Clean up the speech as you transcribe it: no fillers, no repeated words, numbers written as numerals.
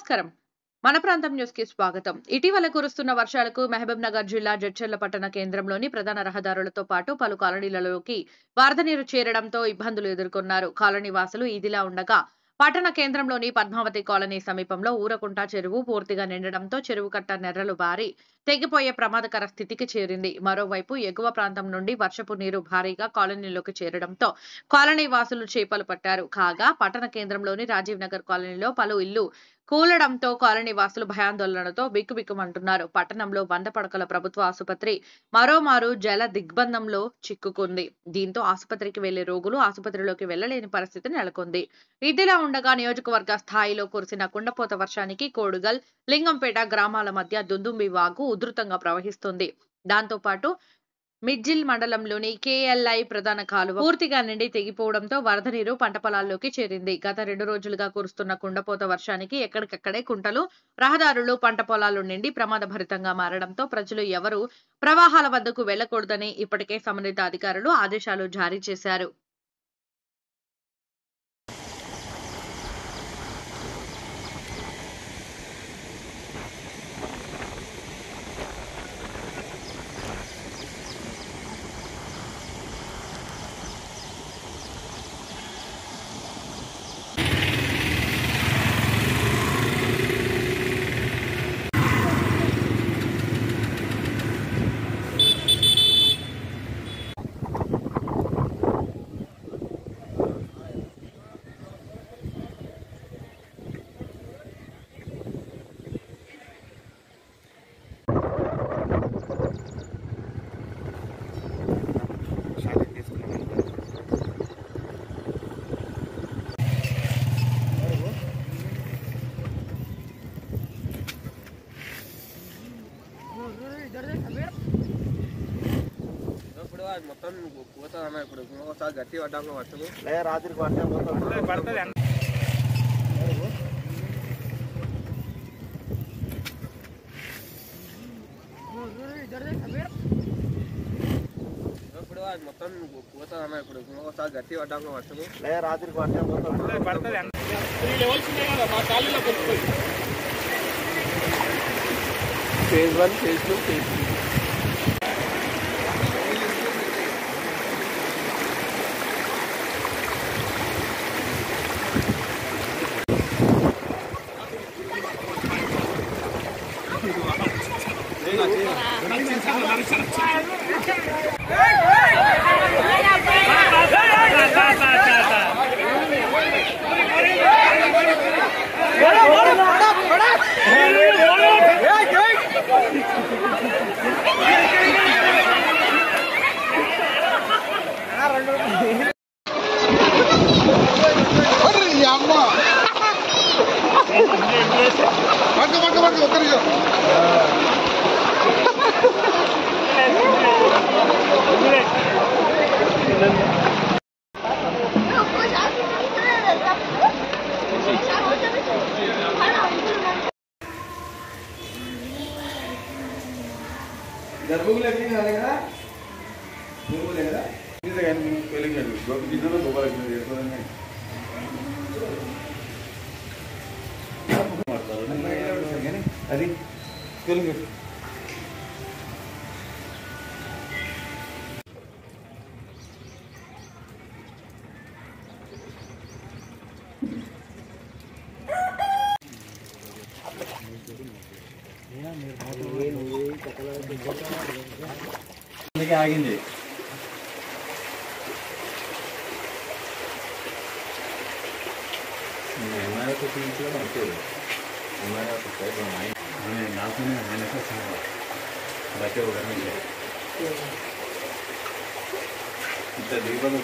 నమస్కారం. మన ప్రాంతం న్యూస్ కి స్వాగతం. ఇటీవల కురుస్తున్న వర్షాలకు మహబూబ్ నగర్ జిల్లా జడ్చర్ల పట్టణ కేంద్రంలోని ప్రధాన రహదారులతో పాటు పలు కాలనీలలోకి వరద నీరు చేరడంతో ఇబ్బందులు ఎదుర్కొన్నారు. కాలనీ వాసులు ఇదిలా ఉండగా పట్టణ కేంద్రంలోని పద్మావతి కాలనీ సమీపంలో ఊరకుంట చెరువు పూర్తిగా నిండడంతో చెరువు కట్ట నెర్రలు బారి తెగిపోయే ప్రమాదకర స్థితికి చేరింది. మరోవైపు ఎగువ ప్రాంతం నుండి వర్షపు నీరు భారీగా కాలనీలోకి చేరడంతో కాలనీ వాసులు చేపలు పట్టారు. కాగా పట్టణ కేంద్రంలోని రాజీవ్ నగర్ కాలనీలో పలు ఇళ్లు కూలడంతో కాలనీ వాసులు భయాందోళనతో బిక్కుబిక్కుమంటున్నారు. పట్టణంలో 100 పడకల ప్రభుత్వ ఆసుపత్రి మరోమారు జల దిగ్బంధంలో చిక్కుకుంది. దీంతో ఆసుపత్రికి వెళ్లే రోగులు ఆసుపత్రిలోకి వెళ్లలేని పరిస్థితి నెలకొంది. ఇదిలా ఉండగా నియోజకవర్గ స్థాయిలో కురిసిన కుండపోత వర్షానికి కోడుగల్, లింగంపేట గ్రామాల మధ్య దుందుంబి వాగు ఉధృతంగా ప్రవహిస్తుంది. దాంతో పాటు మిడ్జిల్ మండలంలోని కేఎల్ఐ ప్రధాన కాలువ పూర్తిగా నిండి తెగిపోవడంతో వరద నీరు పంట పొలాల్లోకి చేరింది. గత 2 రోజులుగా కురుస్తున్న కుండపోత వర్షానికి ఎక్కడికక్కడే కుంటలు, రహదారులు, పంట పొలాలు నిండి ప్రమాదభరితంగా మారడంతో ప్రజలు ఎవరూ ప్రవాహాల వద్దకు వెళ్లకూడదని ఇప్పటికే సంబంధిత అధికారులు ఆదేశాలు జారీ చేశారు. మొత్తం పోతుందన్న ఇప్పుడు ఒకసారి గట్టి పడ్డాము వర్షము రాత్రికి వర్షం పడుతుంది. ఇప్పుడు అది మొత్తం పోతుందన్న ఇప్పుడు ఒకసారి గట్టి పడ్డాము వర్షము రాత్రికి వర్షం పడుతుంది. Phase 1, phase 2, phase 3. అది తెలుగు ఆగింది. बच्चे को घर में दिग्बंध